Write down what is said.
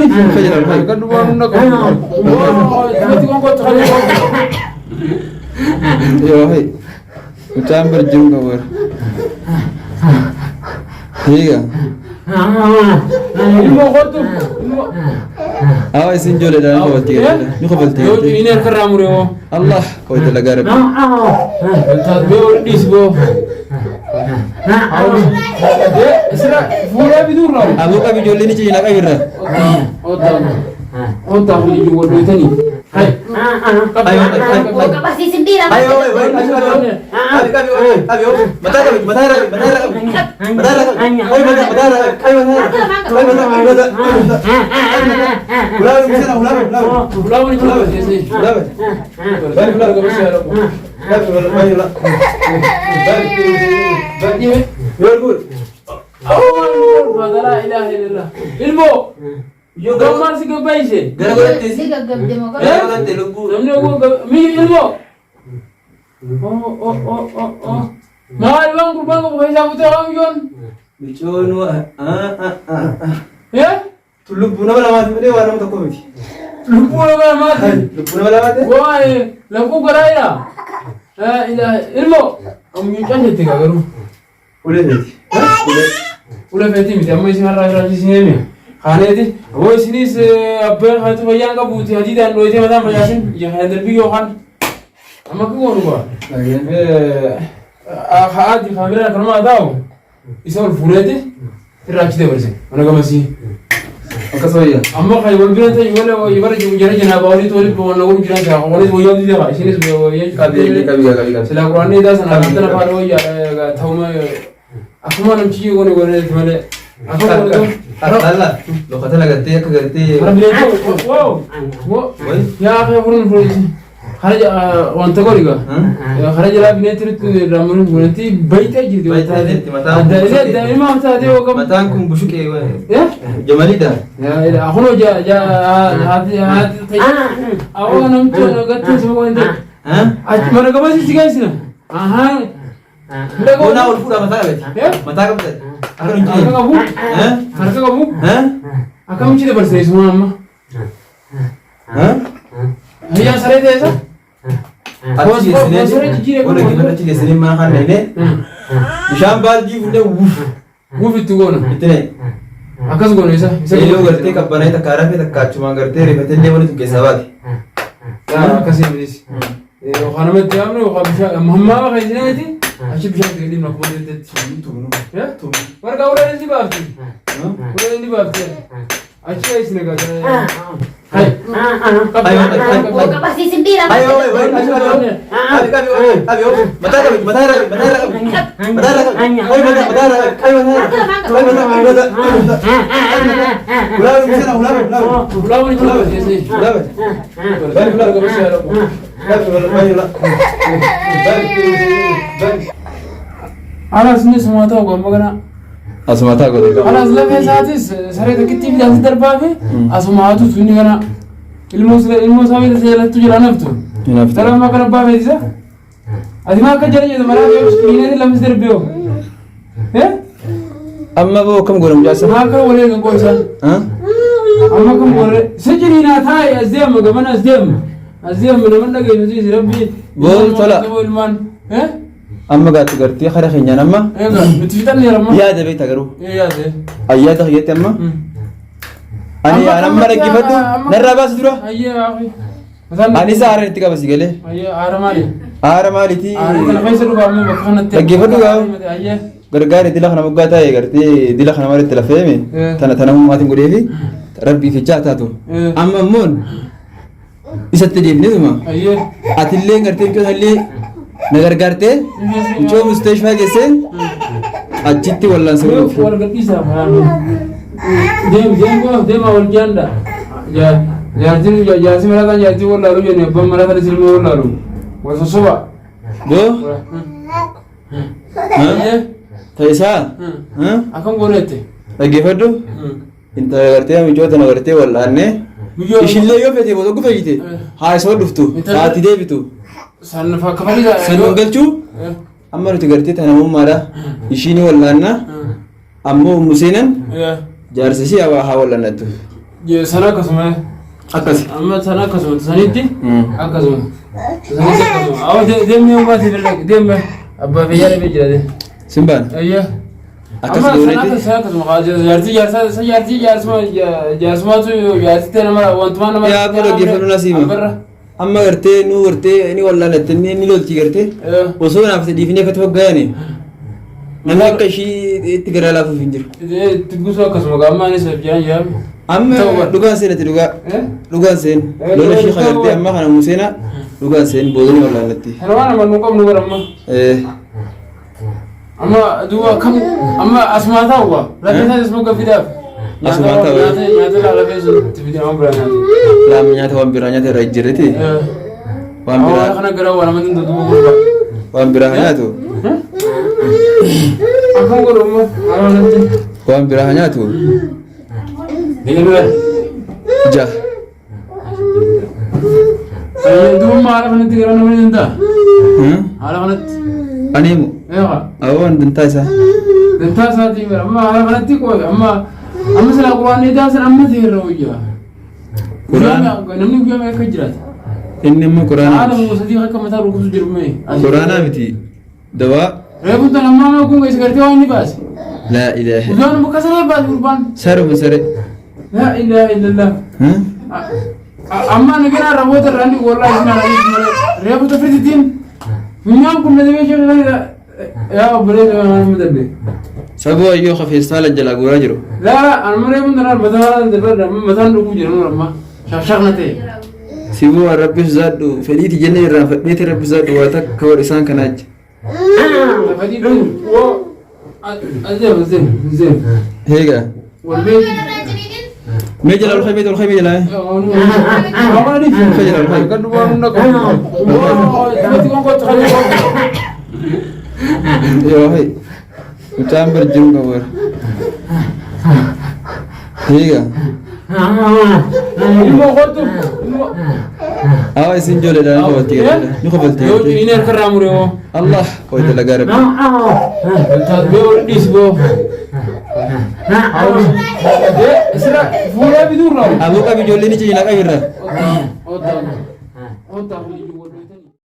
فجر الهاي قد بانك تبغى كنت خلي يا هاي وتعمل جنگا ور هيا ilmo qottu اسين جولة ده نخبلتي نخبلتي yo ine karamure o الله كويت لقى ربي ta be dis bo isra fura bidurra أبوك أبي جولة نيجي ناقة يرى otta huli wodo tani hay Pasti sendiri. أيوة أبي متى la ilaha illallah ilmo yo gamar si gabaise Liga gabde mo ka. namne go mi ilmo oh mahal bang ko paisa buta kang yon بيجونوا ya تلبونا ولا ما تبدي ولا ما تقومي lupu na mati لبونا ولا ما تبدي wah laku garaira ila ilmo am yu chanje tiga garu ولا تبدي ula feti mi amma isi harra harra sinemi khaneti wo sinis abbe khatu bayanga buti hadida ndo ite madam yasin ya hander bi yo khan amma ko wonu ba khadi khamira karma daw isol fulete tirachide barse ana gamasi أكسوية amma khay wal binata wala yibara jara jana bawli toli bo na won jina ka wala bo yodi da sinis bo yen كبيرة sila qur'ani da sana tana faro ya thawma akuma nam chi gone gone thmale akuma لا لو قتلنا قرتي كقرتي واو يا أخي فرن فرن خرج وانت قولي خرج لا بنترت رامون بنتي بيت جدي ده ما هتادي وكم متانكم بشوك ايوه يا جمالي ده يا أخونا جا هذه أو أنا متى قلت سمو عندي أنا كمان سيجايسنا هنا والفورة متى قبل harka kamu akam cide bersih semua amma ya sare desa ولا كنا تيجي سنين ما خلنا مشان بالدي ولا wuf itu gono إتنين akas gono isa يلو قرتي كبرنا تكارا في تكاتش ما قرتي رفتين ليه ولا تبكي سواد ya akas ini sih khana met jamne wa khabisha muhamma khayzinati ashi bisha tgdim na khode tet ya warga ura ndi babti ura ndi babti ashi isne ga hay Pasti sendiri. أيوة أبي متى alas ni semua tahu gua magana أسمعتها قولي alas lama saatis sare takiti bi jangan terbabe asma'atu sunni kana ilmu sawi da tu jira naftu tara ma kana babe disa adima ka jara jada mara yo skine lam serbio أما هو كم قولهم جالسة ma ka wale ga koisa ها amma kan wale sajini na tai azdem ga mana azdem da man daga yanzu rabbi Bol tola. man أما قاعد تقرتي خير خيني أما ga bitfitan ne ramma يا ده بيت أقرو ya de أيها تغيت أما أنا مرة كيفتو نرى بس درا ayya akhi مثلا أنا سهر نتيجة بس قاله ayya aramali مالي تي kana faisal ba mu bakana Dhaggeeffadhu gaa. ayya gargaari dila kana moggaa ta'e gartee dila kana malee itti lafeeme tana ummaatiin godhee fi rabbii fichaa taatu amma immoo isatti deemnituma ayya atillee gartee iddoo illee na gargaartee iddoo musteeshfaa geessee achitti wallaan sirriifi. wal gadisa dem awal janda ya ya si mara ya ti wala lu ne ban mara da silmo wala lu wasu suba Boo ayya ta'isaa akan gorete dhaggeeffadhu inta gartee mijoota na gartee wallaannee ishillee yoo fete boodoo gufayyite haa isoo dhuftu haati deebitu san fa kafaliga sanuun galchuu amma nuti gartee tana mummaadha ishiin wallaanna ammoo museenan ya jaarsa ishee haa wallaannattu sana akkasuma Akkas. amma sana akkasuma sanitti akkasuma sanitti akkasuma awa deemee uumaati deemee abbaa fayyaa bee jira Simbaan. ayya Akkas amma dooretti. sana akkasuma jaartii jaarsummaatu jaartii ta'e nama wantumaa nama Yaa kun dhaggeeffannoo nasiima. Amma gartee nu gartee ni wallaalatte ni lolti gartee. Osoo naaf dhiifnee akka tofaggaane. Namni akka ishii itti gara laafuuf hin jiru. Tibbusu akkasuma gaamaanis jiraan jiraame. Amma dhugaan seenatti dhugaan seen. Lola ishii kanartee amma kana museena dhugaan seen boodanii wallaalatti. Kana waan amannu qabnu bara amma. Amma duuba kam amma asumaa ta'u waa. Lafeesaan isuma gaffiidhaaf. Asumaa ta'u. Nyaata lafeesaan tibbiidhaan waan biraa nyaatu. Laama nyaata waan biraa nyaata irraa jirrete. Waan biraa. Kana gara waan amantiin duuba gurba. Waan biraa nyaatu. Akkam godhumma haroonatti. Waan biraa nyaatu. Deebi'aa. Ja. Duuba haala kanatti gara namni danda'a. Haala kanatti. Aneemu. Eegaa. Awwaan dantaa isaa. Dantaa isaatii bara amma haala kanatti qoy amma silaa quraanni daasan amma ta'erra wayyaa. Namni guyyaa meeqa jiraata? Inni immoo quraana. Haala muusatii akka mataa rukutu jiru mee? Quraanaa miti. Dawaa. Reefu tan amma kun isa gartee waan ni baase. La ilaha. Ulaan muka saree baase gurbaan. Saruma sare. La ilaha illallah. Amma nagana raboota irraan wallahi isna reefu tafritiin. Minyaan kun nadee sheekha yaa obboleessa waan madabbe. Saboo ayyoo khafeestaa jala guuraa jiru. La anma reefu tan mataan dabara mataan dhugu jiru amma. Shaqshaqna ta'e. Siboo rabbis zaadhu fedhiiti jennee irraa fedhiiti rabbis zaadhu waa takka war isaan kanaachi. Fadii dhugu. Azem. Heega. Walbee. Mee jala olkhay jala. Olkhay jala olkhay. Kan dhugaa hunda qabu. Mati kon kota kali. Yoo hay. Mucaan barjiru qabu. Heega. Ilmoo kotu. Awa isin jole dhaan qabattee ni qabattee. Yoo ini harkarraa mure oo. Allah koo dalagaa rabbi. Taat bee ol dhiis boo. Isra fuula bidurra. Aboo qabi ijoolleen ija jala qabirra. Ota.